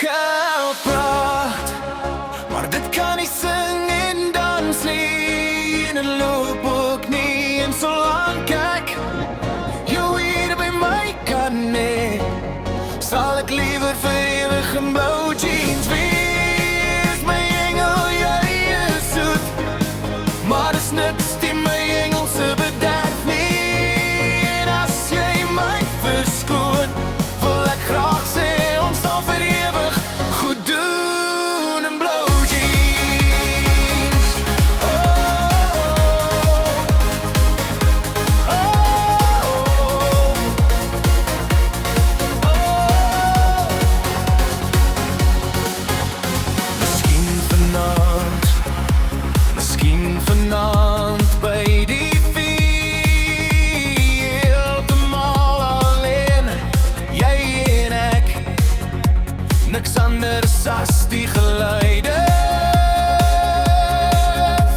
Geld praat, maar dit kan nie sing en dans nie. En het loop ook nie. En solank ek jou hier by my kan hê, sal ek liewer vir ewig in blou jeans wees. My engel, jy is soet, maar dis niks die my engelse bederf nie. En as jy my verskoon, wil ek graag sê ons sal vir ewig goed doen in blou jeans. Miskien vanaand by die vuur, heeltemal alleen, jy en ek, niks anders as die geluide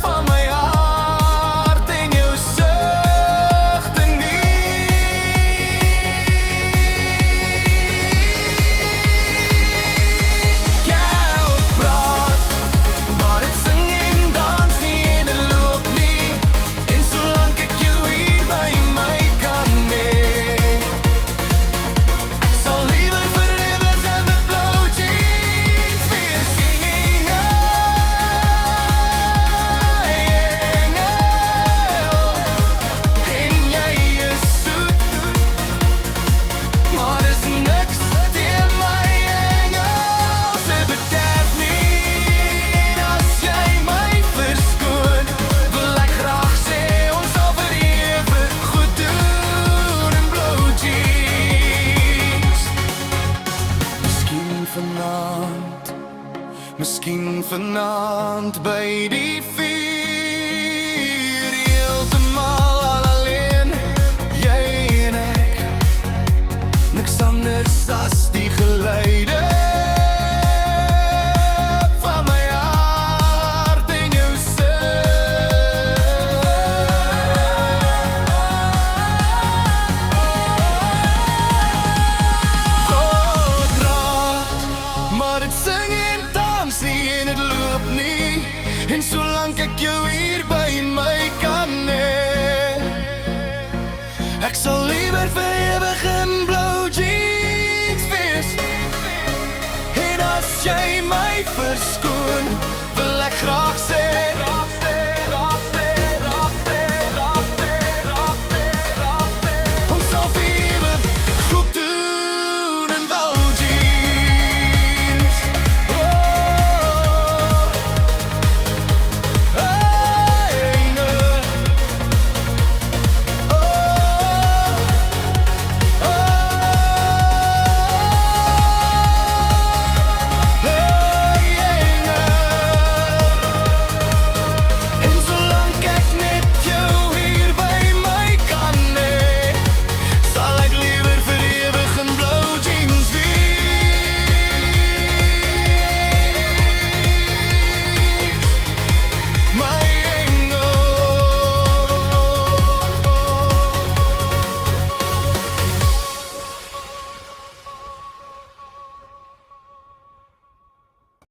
van my hart en jou sugte nie. Geld praat, maar dit sing en dans nie en het loop nie. En solank ek jou hier by my kan hê, ek sal liewer vir ewig in die blou jeans wees. En jy is soet, maar dis niks teen my engelse bederf nie. As jy my verskoon, wil ek graag sê ons sal vir ewig goed doen in blou jeans. Miskien vanaand by die vuur, heeltemal alleen, jy en ek, niks anders as die geluide van my hart en jou God raad, maar dit sing en dans nie en het loop nie. En solank ek jou hier by my kan hê, ek sal liewer vir ewig in blou jeans wees. En as jy my verskoon,